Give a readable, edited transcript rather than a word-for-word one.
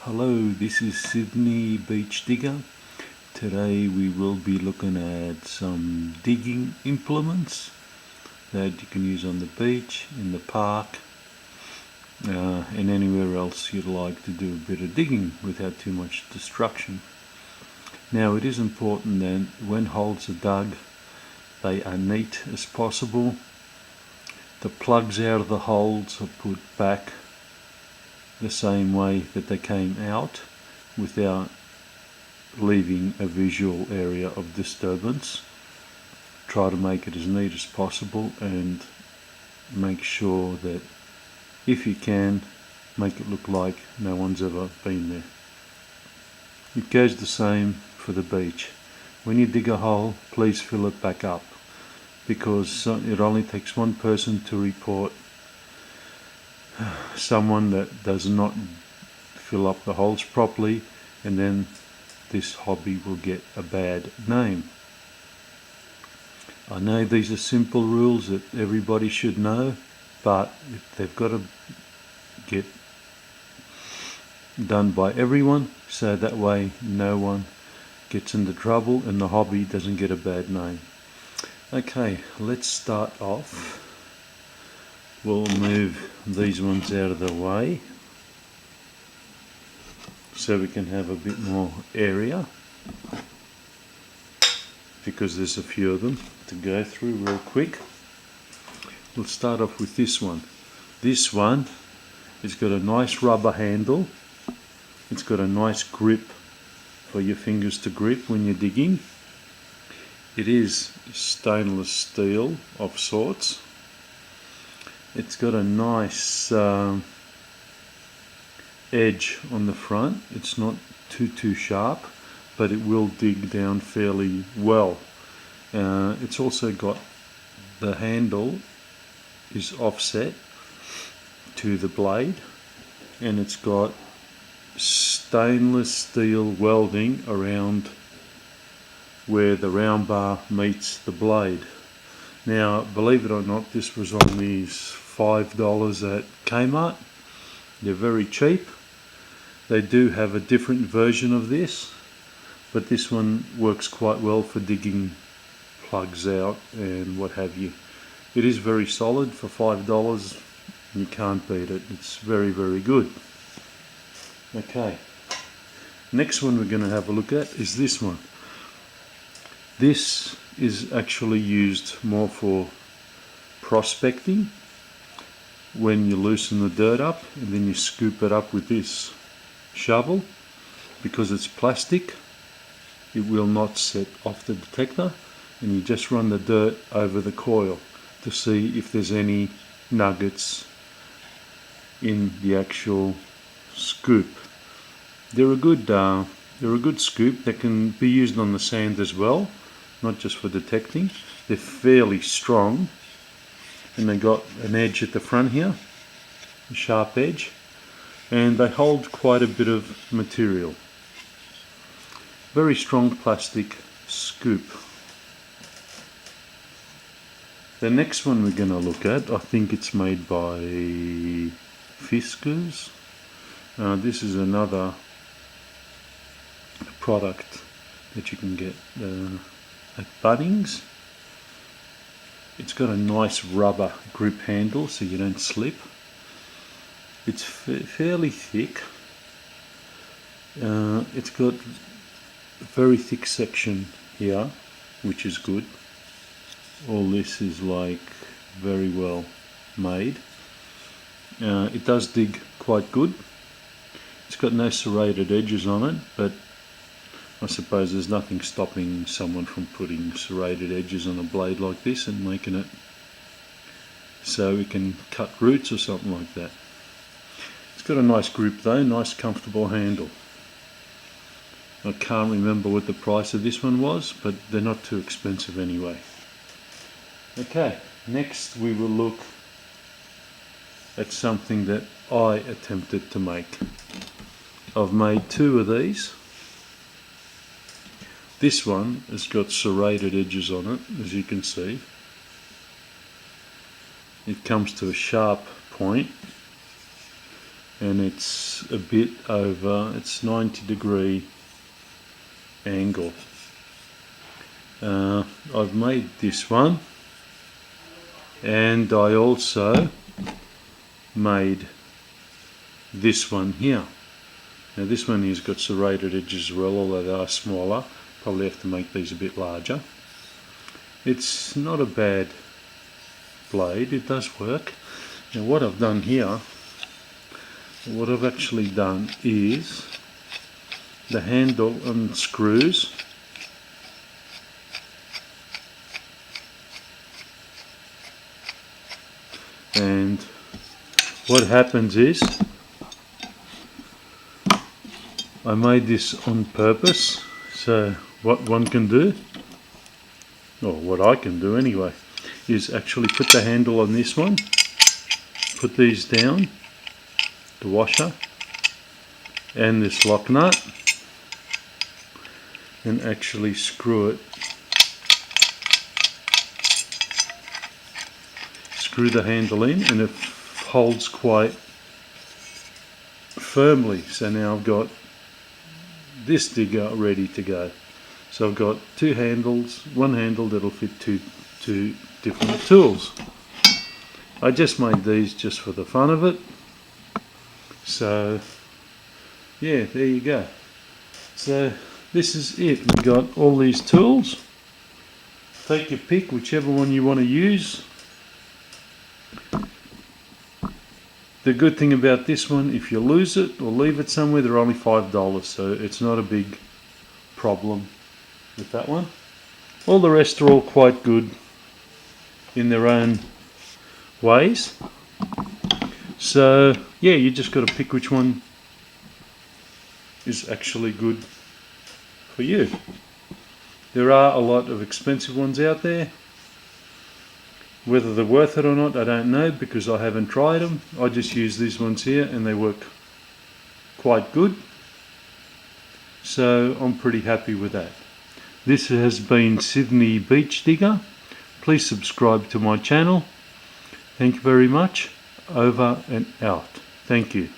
Hello, this is Sydney Beach Digger. Today we will be looking at some digging implements that you can use on the beach, in the park, and anywhere else you'd like to do a bit of digging without too much destruction. Now it is important that when holes are dug, they are neat as possible. The plugs out of the holes are put back the same way that they came out without leaving a visual area of disturbance. Try to make it as neat as possible and make sure that if you can, make it look like no one's ever been there. It goes the same for the beach. When you dig a hole, please fill it back up, because it only takes one person to report someone that does not fill up the holes properly, and then this hobby will get a bad name. I know these are simple rules that everybody should know, but they've got to get done by everyone, so that way no one gets into trouble and the hobby doesn't get a bad name. Okay, let's start off. We'll move these ones out of the way so we can have a bit more area, because there's a few of them to go through real quick. We'll start off with this one. This one has got a nice rubber handle. It's got a nice grip for your fingers to grip when you're digging. It is stainless steel of sorts. It's got a nice edge on the front. It's not too sharp, but it will dig down fairly well. It's also got the handle is offset to the blade, and it's got stainless steel welding around where the round bar meets the blade. Now, believe it or not, this was only $5 at Kmart. They're very cheap. They do have a different version of this, but this one works quite well for digging plugs out and what have you. It is very solid for $5. You can't beat it. It's very, very good. Okay, next one we're going to have a look at is this one. This is actually used more for prospecting, when you loosen the dirt up and then you scoop it up with this shovel. Because it's plastic, it will not set off the detector, and you just run the dirt over the coil to see if there's any nuggets in the actual scoop. They're a good scoop that can be used on the sand as well, not just for detecting. They're fairly strong, and they got an edge at the front here, a sharp edge, and they hold quite a bit of material. Very strong plastic scoop. The next one we're going to look at, I think it's made by Fiskars. This is another product that you can get at Bunnings. It's got a nice rubber grip handle so you don't slip. It's fairly thick. It's got a very thick section here, which is good. All this is like very well made. It does dig quite good. It's got no serrated edges on it, but I suppose there's nothing stopping someone from putting serrated edges on a blade like this and making it so it can cut roots or something like that. It's got a nice grip though, nice comfortable handle. I can't remember what the price of this one was, but they're not too expensive anyway. Okay, next we will look at something that I attempted to make. I've made two of these. This one has got serrated edges on it, as you can see. It comes to a sharp point, and it's a bit over, it's 90-degree angle. I've made this one, and I also made this one here. Now this one here's got serrated edges as well, although they are smaller. Probably have to make these a bit larger. It's not a bad blade, it does work. Now what I've done here, what I've actually done is the handle unscrews, and what happens is I made this on purpose. So what one can do, or what I can do anyway, is actually put the handle on this one, put these down, the washer and this lock nut, and actually screw it. Screw the handle in, and it holds quite firmly. So now I've got this digger ready to go. So I've got two handles, one handle that'll fit two different tools. I just made these just for the fun of it. So yeah, there you go. So this is it. We've got all these tools. Take your pick, whichever one you want to use. The good thing about this one, if you lose it or leave it somewhere, they're only $5, so it's not a big problem with that one. All the rest are all quite good in their own ways. So yeah, you just got to pick which one is actually good for you. There are a lot of expensive ones out there. Whether they're worth it or not, I don't know, because I haven't tried them. I just use these ones here and they work quite good. So I'm pretty happy with that. This has been Sydney Beach Digger. Please subscribe to my channel. Thank you very much. Over and out. Thank you.